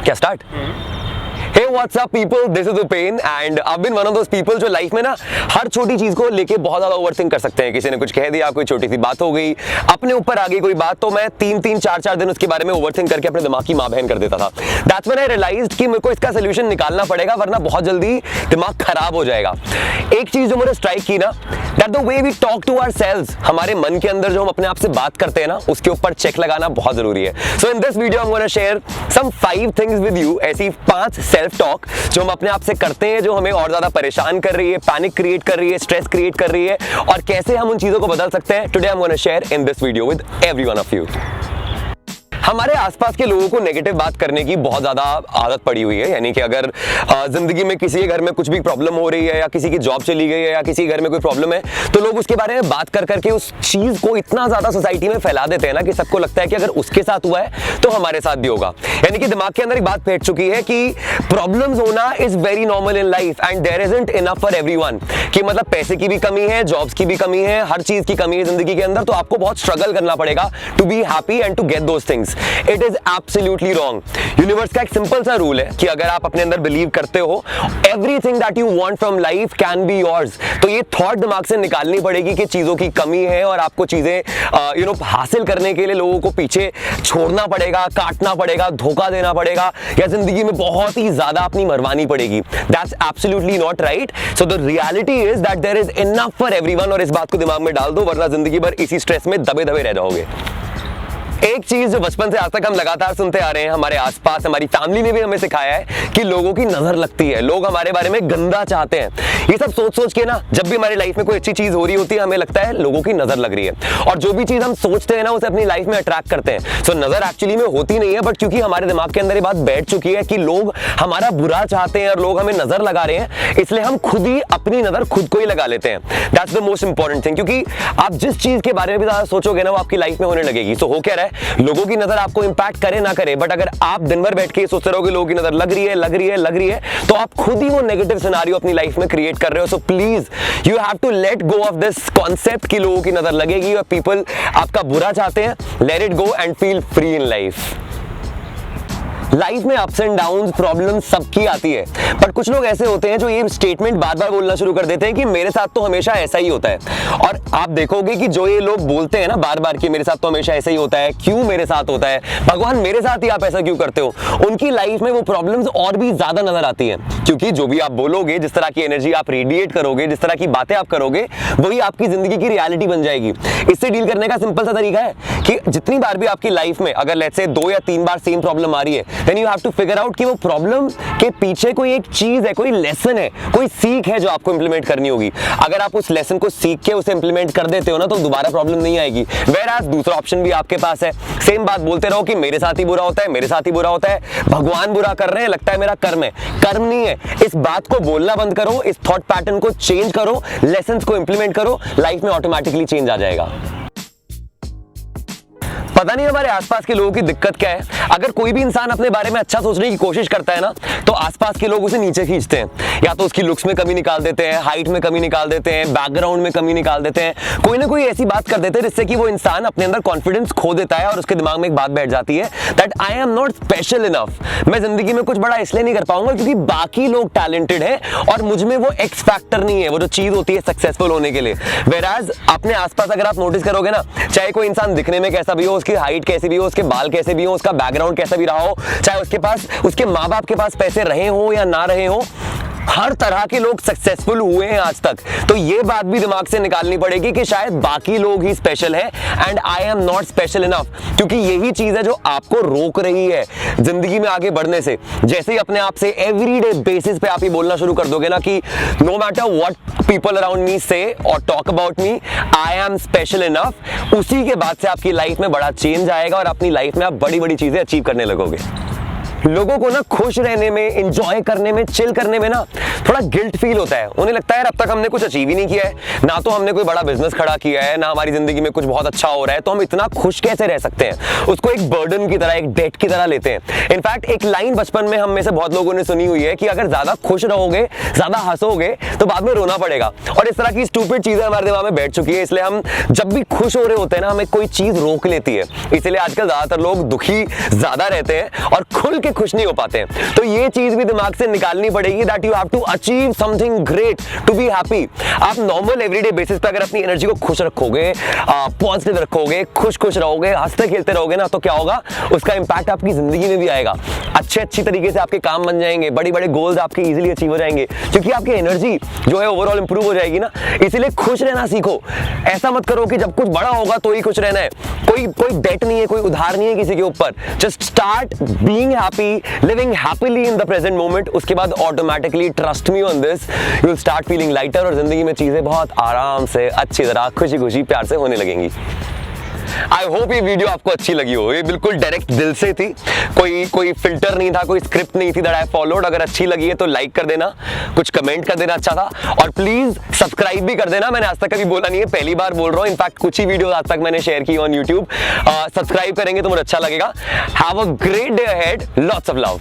क्या start? Hey, what's up people? This is Upen and I've been one of those people जो life में ना हर छोटी चीज को लेके बहुत ज्यादा ओवरथिंक कर सकते हैं। किसी ने कुछ कह दिया, कोई छोटी सी बात हो गई, अपने ऊपर आ गई कोई बात, तो मैं 3-3, 4-4 दिन उसके बारे में ओवरथिंक करके अपने दिमाग की माँ बहन कर देता था। That's when I realized कि मेरे को इसका सोल्यूशन निकालना पड़ेगा, वरना बहुत जल्दी दिमाग खराब हो जाएगा। एक चीज जो मुझे स्ट्राइक की ना, that the way we talk to ourselves, हमारे मन के अंदर जो हम अपने आप से बात करते हैं ना, उसके ऊपर चेक लगाना बहुत जरूरी है। So in this video I'm going to share some 5 things with you, ऐसी 5 सेल्फ टॉक जो हम अपने आप से करते हैं, जो हमें और ज्यादा परेशान कर रही है, पैनिक क्रिएट कर रही है, स्ट्रेस क्रिएट कर रही है, और कैसे हम उन चीजों को बदल सकते हैं। Today I am gonna share in this video with every one of you. हमारे आसपास के लोगों को नेगेटिव बात करने की बहुत ज्यादा आदत पड़ी हुई है। यानी कि अगर जिंदगी में किसी के घर में कुछ भी प्रॉब्लम हो रही है, या किसी की जॉब चली गई है, या किसी के घर में कोई प्रॉब्लम है, तो लोग उसके बारे में बात कर करके उस चीज को इतना ज्यादा सोसाइटी में फैला देते हैं ना कि सबको लगता है कि अगर उसके साथ हुआ है तो हमारे साथ भी होगा। यानी कि दिमाग के अंदर एक बात बैठ चुकी है कि प्रॉब्लम्स होना is very normal in life and there isn't enough for everyone. कि मतलब पैसे की भी कमी है, जॉब्स की भी कमी है, हर चीज की कमी है जिंदगी के अंदर, तो आपको बहुत स्ट्रगल करना पड़ेगा to be happy and to get those things. It is absolutely wrong. Universe का एक सिंपल सा रूल है कि अगर आप अपने अंदर बिलीव करते हो everything that you want from life can be yours, तो ये थॉट दिमाग से निकालनी पड़ेगी कि चीजों की कमी है और आपको चीजें हासिल करने के लिए लोगों को पीछे छोड़ना पड़ेगा, काटना पड़ेगा, धोखा देना पड़ेगा, या जिंदगी में बहुत ही ज्यादा अपनी मरवानी पड़ेगी। That's absolutely not right. So the reality is that there is enough for everyone, और इस बात को दिमाग में डाल दो, वरना जिंदगी भर इसी स्ट्रेस में दबे दबे रह जाओगे। एक चीज जो बचपन से आज तक हम लगातार सुनते आ रहे हैं, हमारे आसपास हमारी फैमिली ने भी हमें सिखाया है कि लोगों की नजर लगती है, लोग हमारे बारे में गंदा चाहते हैं। ये सब सोच सोच के ना, जब भी हमारी लाइफ में कोई अच्छी चीज हो रही होती है, हमें लगता है लोगों की नजर लग रही है, और जो भी चीज हम सोचते हैं ना, उसे अपनी लाइफ में अट्रैक्ट करते हैं। सो नजर एक्चुअली में होती नहीं है, बट क्योंकि हमारे दिमाग के अंदर ये बात बैठ चुकी है कि लोग हमारा बुरा चाहते हैं और लोग हमें नजर लगा रहे हैं, इसलिए हम खुद ही अपनी नजर खुद को ही लगा लेते हैं। That's the most important thing, क्योंकि आप जिस चीज के बारे में भी ज्यादा सोचोगे ना, वो आपकी लाइफ में होने लगेगी। सो हो क्या रहा है, लोगों की नजर आपको इंपैक्ट करे ना करे, बट अगर आप दिन भर बैठ के सोचते रहोगे लोगों की नजर लग रही है, लग रही है, लग रही है, तो आप खुद ही वो नेगेटिव सिनेरियो अपनी लाइफ में क्रिएट कर रहे हो। So please you have to let go of this concept कि लोगों की नजर लगेगी और पीपल आपका बुरा चाहते हैं। Let it go and feel free in life. Life में अप्स एंड डाउन्स, प्रॉब्लम्स सबकी आती है, बट कुछ लोग ऐसे होते हैं जो ये स्टेटमेंट बार बार बोलना शुरू कर देते हैं कि मेरे साथ तो हमेशा ऐसा ही होता है। और आप देखोगे कि जो ये लोग बोलते हैं ना बार बार कि मेरे साथ तो हमेशा ऐसा ही होता है, क्यों मेरे साथ होता है, भगवान मेरे साथ ही आप ऐसा क्यों करते हो, उनकी लाइफ में वो प्रॉब्लम्स और भी ज्यादा नजर आती है। क्योंकि जो भी आप बोलोगे, जिस तरह की एनर्जी आप रेडिएट करोगे, जिस तरह की बातें आप करोगे, वही आपकी जिंदगी की रियलिटी बन जाएगी। इससे डील करने का सिंपल सा तरीका है कि जितनी बार भी आपकी लाइफ में अगर लेट्स से 2 या 3 बार सेम प्रॉब्लम आ रही है, then you have to figure out कि वो प्रॉब्लम के पीछे कोई एक चीज है, कोई लेसन है, कोई सीख है जो आपको इंप्लीमेंट करनी होगी। अगर आप उस लेसन को सीख के उसे इंप्लीमेंट कर देते हो ना, तो दोबारा प्रॉब्लम नहीं आएगी। वेयरएज़ दूसरा ऑप्शन भी आपके पास है, सेम बात बोलते रहो कि मेरे साथ ही बुरा होता है, मेरे साथ ही बुरा होता है, भगवान बुरा कर रहे हैं, लगता है मेरा कर्म है। कर्म नहीं है। इस बात को बोलना बंद करो, इस थॉट पैटर्न को चेंज करो, लेसन्स को इंप्लीमेंट करो, लाइफ में ऑटोमेटिकली चेंज आ जाएगा। पता नहीं हमारे आसपास के लोगों की दिक्कत क्या है। अगर कोई भी इंसान अपने बारे में अच्छा सोचने की कोशिश करता है ना, तो आसपास के लोग उसे नीचे खींचते हैं। या तो उसकी लुक्स में कमी निकाल देते हैं, हाइट में कमी निकाल देते हैं, बैकग्राउंड में कमी निकाल देते हैं, कोई ना कोई ऐसी बात कर देते हैं जिससे कि वो इंसान अपने अंदर कॉन्फिडेंस खो देता है, और उसके दिमाग में एक बात बैठ जाती है that I am not special enough. मैं जिंदगी में कुछ बड़ा इसलिए नहीं कर पाऊंगा क्योंकि बाकी लोग टैलेंटेड है और मुझ में वो एक्स फैक्टर नहीं है, वो जो चीज होती है सक्सेसफुल होने के लिए। वेयरएज़ अपने आसपास अगर आप नोटिस करोगे ना, चाहे कोई इंसान दिखने में कैसा भी हो, उसकी हाइट कैसी भी हो, उसके बाल कैसे भी हो, उसका बैकग्राउंड कैसा भी रहा हो, चाहे उसके माँ बाप के पास पैसे रहे हो या ना रहे हो, हर तरह के लोग सक्सेसफुल हुए हैं आज तक। तो ये बात भी दिमाग से निकालनी पड़ेगी कि शायद बाकी लोग ही स्पेशल है and I am not special enough, क्योंकि यही चीज है जो आपको रोक रही है जिंदगी में आगे बढ़ने से। जैसे ही अपने आप से एवरीडे बेसिस पे आप ये बोलना शुरू कर दोगे ना कि no matter what people around me say और talk about me, I am special enough, उसी के बाद से आपकी लाइफ में बड़ा चेंज आएगा और अपनी लाइफ में आप बड़ी बड़ी चीजें अचीव करने लगोगे। लोगों को ना खुश रहने में, एंजॉय करने में, चिल करने में ना थोड़ा गिल्ट फील होता है। उन्हें लगता है यार अब तक हमने कुछ अचीव ही नहीं किया है, ना तो हमने कोई बड़ा बिजनेस खड़ा किया है, ना हमारी जिंदगी में कुछ बहुत अच्छा हो रहा है, तो हम इतना खुश कैसे रह सकते हैं। उसको एक बर्डन की तरह, एक डेट की तरह लेते हैं। इनफैक्ट एक लाइन बचपन में हम में से बहुत लोगों ने सुनी हुई है कि अगर ज्यादा खुश रहोगे, ज्यादा हंसोगे तो बाद में रोना पड़ेगा। और इस तरह की स्टूपिड चीजें हमारे दिमाग में बैठ चुकी है, इसलिए हम जब भी खुश हो रहे होते हैं ना, हमें कोई चीज रोक लेती है। इसलिए आजकल ज्यादातर लोग दुखी ज्यादा रहते हैं और खुल के खुश नहीं हो पाते हैं। तो ये चीज भी दिमाग से निकालनी पड़ेगी that you have to achieve something great to be happy. आप नॉर्मल एवरीडे बेसिस पे अगर अपनी एनर्जी को खुश रखोगे, पॉजिटिव रखोगे, खुश रहोगे, हंसते खेलते रहोगे ना, तो क्या होगा, उसका इंपैक्ट आपकी जिंदगी में भी आएगा। अच्छी तरीके से आपके काम बन जाएंगे, बड़े गोल्स आपके इजीली अचीव हो जाएंगे, क्योंकि आपकी एनर्जी जो है ओवरऑल इंप्रूव हो जाएगी ना। इसीलिए खुश रहना सीखो। ऐसा मत करो कि जब कुछ बड़ा होगा तो ही खुश रहना है। कोई डेट नहीं है, कोई उधार नहीं है किसी के ऊपर। Just start being happy, living happily in the present moment. उसके बाद automatically, trust me on this, you will start feeling lighter और जिंदगी में चीजें बहुत आराम से, अच्छी तरह, खुशी प्यार से होने लगेंगी। आई होप ये वीडियो आपको अच्छी लगी हो। ये बिल्कुल डायरेक्ट दिल से थी, कोई फिल्टर नहीं था, कोई स्क्रिप्ट नहीं थी दैट आई फॉलोड। अगर अच्छी लगी है तो लाइक कर देना, कुछ कमेंट कर देना अच्छा था, और प्लीज सब्सक्राइब भी कर देना। मैंने आज तक कभी बोला नहीं है, पहली बार बोल रहा हूँ। इनफैक्ट कुछ ही वीडियो आज तक मैंने शेयर की ऑन यूट्यूब। सब्सक्राइब करेंगे तो मुझे अच्छा लगेगा। Have a great day ahead, lots of love.